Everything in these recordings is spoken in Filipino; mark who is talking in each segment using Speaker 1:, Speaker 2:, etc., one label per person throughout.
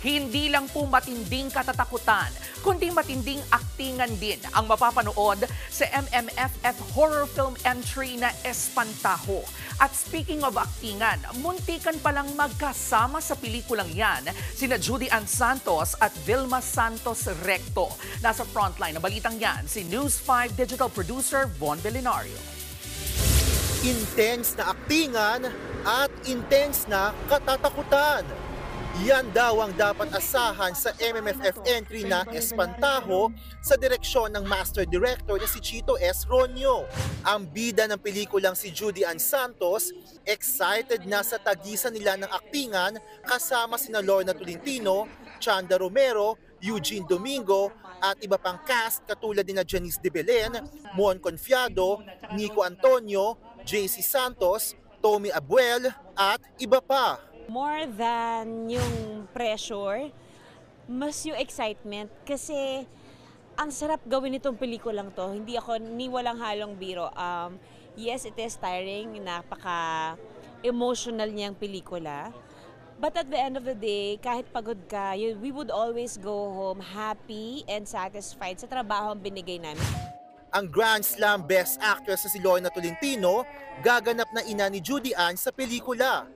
Speaker 1: Hindi lang po matinding katatakutan, kundi matinding aktingan din ang mapapanood sa MMFF horror film entry na Espantaho. At speaking of aktingan, muntikan palang magkasama sa pelikulang yan sina Judy Ann Santos at Vilma Santos Recto. Nasa frontline ng balitang yan si News 5 digital producer Von Belinario.
Speaker 2: Intense na aktingan at intense na katatakutan. Yan daw ang dapat asahan sa MMFF entry na Espantaho sa direksyon ng master director na si Chito S. Ronyo. Ang bida ng pelikulang si Judy Ann Santos, excited na sa tagisan nila ng aktingan kasama sina Lorna Tolentino, Chanda Romero, Eugene Domingo at iba pang cast katulad ni Janice de Belen, Mon Confiado, Nico Antonio, JC Santos, Tommy Abuel at iba pa.
Speaker 3: More than yung pressure, mas yung excitement kasi ang sarap gawin itong pelikulang to. Hindi ako ni walang halong biro. Yes, it is tiring, napaka-emotional niyang pelikula. But at the end of the day, kahit pagod ka, we would always go home happy and satisfied sa trabaho ang binigay namin.
Speaker 2: Ang Grand Slam Best Actress na si Lorna Tolentino, gaganap na ina ni Judy Ann sa pelikula.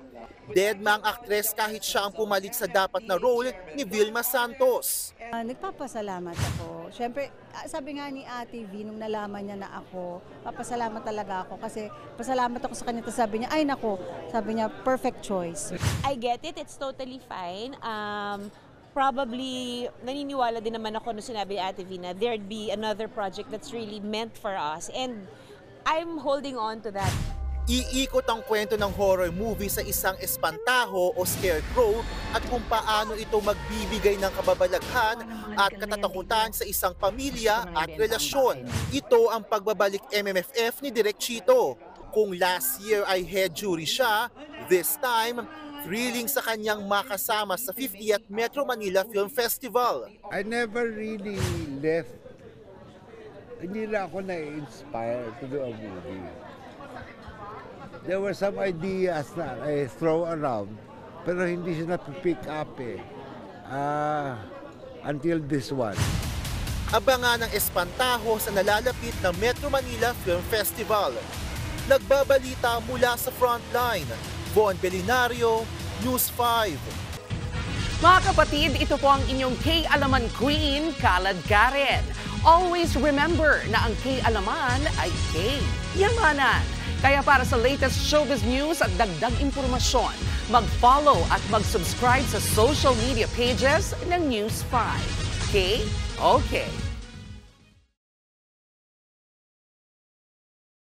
Speaker 2: Deadma ang aktres kahit siya ang pumalit sa dapat na role ni Vilma Santos.
Speaker 4: Nagpapasalamat ako. Siyempre, sabi nga ni Ate V, nung nalaman niya na ako, papasalamat talaga ako kasi pasalamat ako sa kanya. Tapos sabi niya, ay nako, sabi niya, perfect choice.
Speaker 3: I get it, it's totally fine. Probably, naniniwala din naman ako nung sinabi ni Ate V na there'd be another project that's really meant for us. And I'm holding on to that.
Speaker 2: Iikot ang kwento ng horror movie sa isang espantaho o scarecrow at kung paano ito magbibigay ng kababalaghan at katatakutan sa isang pamilya at relasyon. Ito ang pagbabalik MMFF ni Direk Chito. Kung last year ay head jury siya, this time, thrilling sa kanyang makasama sa 50th Metro Manila Film Festival.
Speaker 5: I never really left. Hindi na ako na-inspire to do a movie. There were some ideas na I throw around, pero hindi siya napipick up until this one.
Speaker 2: Abangan ang Espantaho sa nalalapit na Metro Manila Film Festival. Nagbabalita mula sa frontline, Von Belinario, News 5.
Speaker 1: Mga kapatid, ito po ang inyong K-Alaman Queen, Kalad Karen. Always remember na ang K-Alaman ay K-Yamanan. Kaya para sa latest showbiz news at dagdag impormasyon, mag-follow at mag-subscribe sa social media pages ng News 5. Okay?